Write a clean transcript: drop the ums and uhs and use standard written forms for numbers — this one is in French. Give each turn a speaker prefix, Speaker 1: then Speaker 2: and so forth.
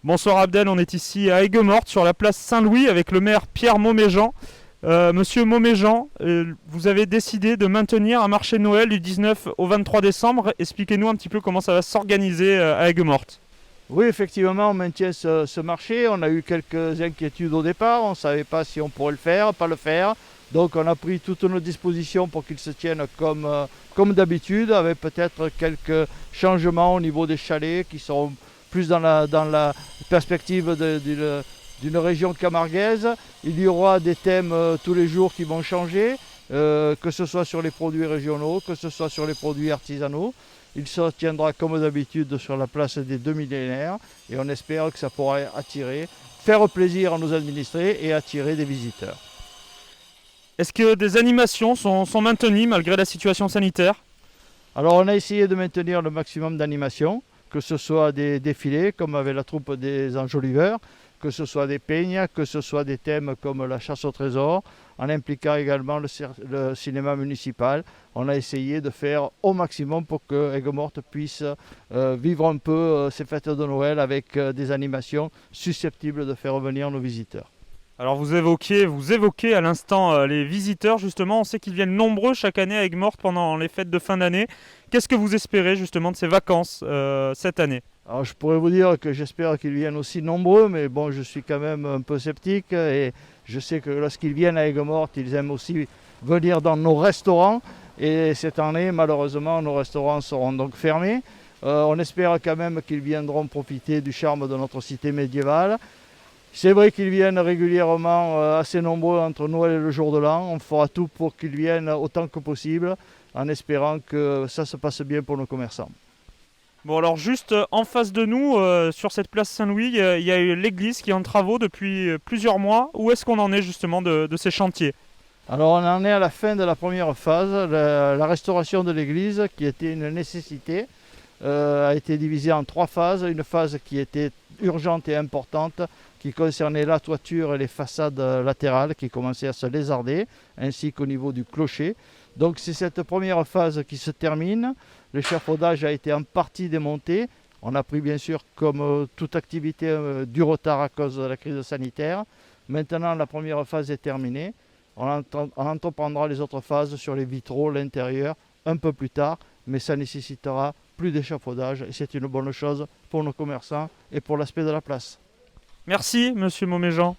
Speaker 1: Bonsoir Abdel, on est ici à Aigues-Mortes sur la place Saint-Louis avec le maire Pierre Mauméjean. Monsieur Mauméjean, vous avez décidé de maintenir un marché de Noël du 19 au 23 décembre. Expliquez-nous un petit peu comment ça va s'organiser à Aigues-Mortes.
Speaker 2: Oui, effectivement, on maintient ce marché. On a eu quelques inquiétudes au départ. On ne savait pas si on pourrait le faire, pas le faire. Donc on a pris toutes nos dispositions pour qu'il se tienne comme d'habitude, avec peut-être quelques changements au niveau des chalets qui seront plus dans la perspective d'une région camarguaise. Il y aura des thèmes tous les jours qui vont changer, que ce soit sur les produits régionaux, que ce soit sur les produits artisanaux. Il se tiendra comme d'habitude sur la place des deux millénaires et on espère que ça pourra attirer, faire plaisir à nos administrés et attirer des visiteurs.
Speaker 1: Est-ce que des animations sont maintenues malgré la situation sanitaire?
Speaker 2: Alors on a essayé de maintenir le maximum d'animations, que ce soit des défilés comme avec la troupe des enjoliveurs, que ce soit des peignes, que ce soit des thèmes comme la chasse au trésor, en impliquant également le cinéma municipal. On a essayé de faire au maximum pour que Aigues-Mortes puisse vivre un peu ses fêtes de Noël avec des animations susceptibles de faire revenir nos visiteurs.
Speaker 1: Alors vous évoquez à l'instant les visiteurs justement, on sait qu'ils viennent nombreux chaque année à Aigues-Mortes pendant les fêtes de fin d'année. Qu'est-ce que vous espérez justement de ces vacances cette année?
Speaker 2: Alors je pourrais vous dire que j'espère qu'ils viennent aussi nombreux, mais bon, je suis quand même un peu sceptique et je sais que lorsqu'ils viennent à Aigues-Mortes, ils aiment aussi venir dans nos restaurants. Et cette année, malheureusement, nos restaurants seront donc fermés. On espère quand même qu'ils viendront profiter du charme de notre cité médiévale. C'est vrai qu'ils viennent régulièrement assez nombreux entre Noël et le jour de l'an. On fera tout pour qu'ils viennent autant que possible, en espérant que ça se passe bien pour nos commerçants.
Speaker 1: Bon alors juste en face de nous, sur cette place Saint-Louis, il y a l'église qui est en travaux depuis plusieurs mois. Où est-ce qu'on en est justement de ces chantiers?
Speaker 2: Alors on en est à la fin de la première phase. La restauration de l'église, qui était une nécessité, a été divisée en trois phases. Une phase qui était urgente et importante, qui concernait la toiture et les façades latérales qui commençaient à se lézarder, ainsi qu'au niveau du clocher. Donc c'est cette première phase qui se termine. L'échafaudage a été en partie démonté. On a pris bien sûr, comme toute activité, du retard à cause de la crise sanitaire. Maintenant la première phase est terminée. On entreprendra les autres phases sur les vitraux, l'intérieur, un peu plus tard, mais ça nécessitera plus d'échafaudage et c'est une bonne chose pour nos commerçants et pour l'aspect de la place.
Speaker 1: Merci Monsieur Mauméjean.